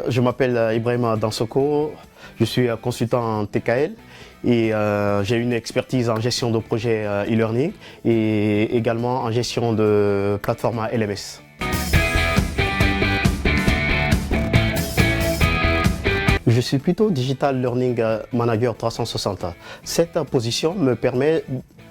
je m'appelle Ibrahima Dansoko, je suis consultant en TKL et j'ai une expertise en gestion de projet e-learning et également en gestion de plateforme LMS. Je suis plutôt Digital Learning Manager 360. Cette position me permet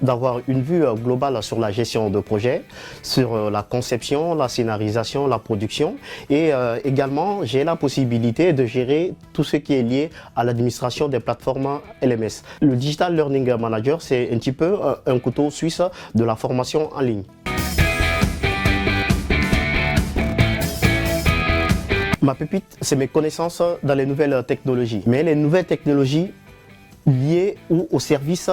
d'avoir une vue globale sur la gestion de projet, sur la conception, la scénarisation, la production et également j'ai la possibilité de gérer tout ce qui est lié à l'administration des plateformes LMS. Le Digital Learning Manager, c'est un petit peu un couteau suisse de la formation en ligne. Ma pépite, c'est mes connaissances dans les nouvelles technologies, mais les nouvelles technologies liées ou au service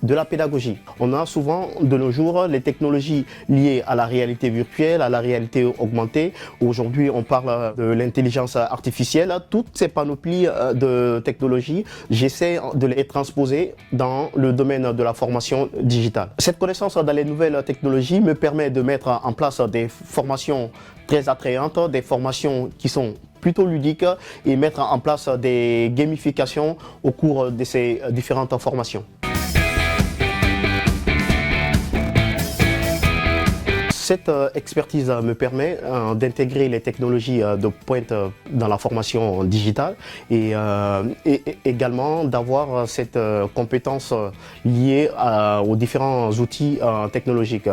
de la pédagogie. On a souvent de nos jours les technologies liées à la réalité virtuelle, à la réalité augmentée. Aujourd'hui, on parle de l'intelligence artificielle. Toutes ces panoplies de technologies, j'essaie de les transposer dans le domaine de la formation digitale. Cette connaissance dans les nouvelles technologies me permet de mettre en place des formations très attrayantes, des formations qui sont plutôt ludiques et mettre en place des gamifications au cours de ces différentes formations. Cette expertise me permet d'intégrer les technologies de pointe dans la formation digitale et également d'avoir cette compétence liée aux différents outils technologiques.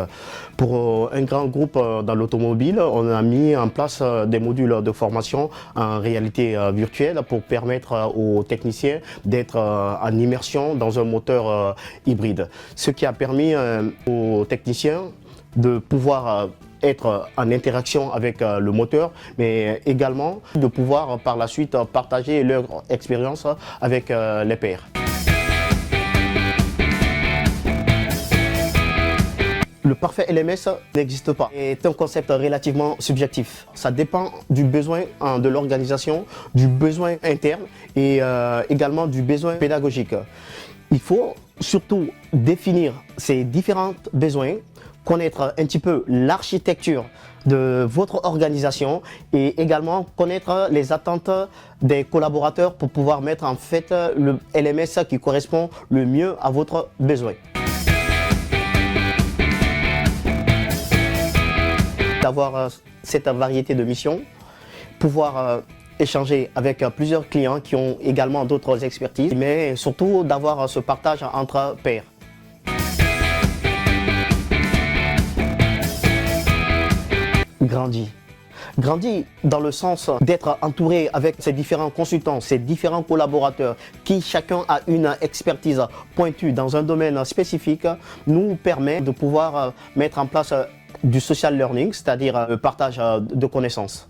Pour un grand groupe dans l'automobile, on a mis en place des modules de formation en réalité virtuelle pour permettre aux techniciens d'être en immersion dans un moteur hybride. Ce qui a permis aux techniciens de pouvoir être en interaction avec le moteur, mais également de pouvoir par la suite partager leur expérience avec les pairs. Le parfait LMS n'existe pas. C'est un concept relativement subjectif. Ça dépend du besoin de l'organisation, du besoin interne et également du besoin pédagogique. Il faut surtout définir ces différents besoins, connaître un petit peu l'architecture de votre organisation et également connaître les attentes des collaborateurs pour pouvoir mettre en fait le LMS qui correspond le mieux à votre besoin. D'avoir cette variété de missions, pouvoir échanger avec plusieurs clients qui ont également d'autres expertises, mais surtout d'avoir ce partage entre pairs. Grandit dans le sens d'être entouré avec ces différents consultants, ces différents collaborateurs qui chacun a une expertise pointue dans un domaine spécifique, nous permet de pouvoir mettre en place du social learning, c'est-à-dire le partage de connaissances.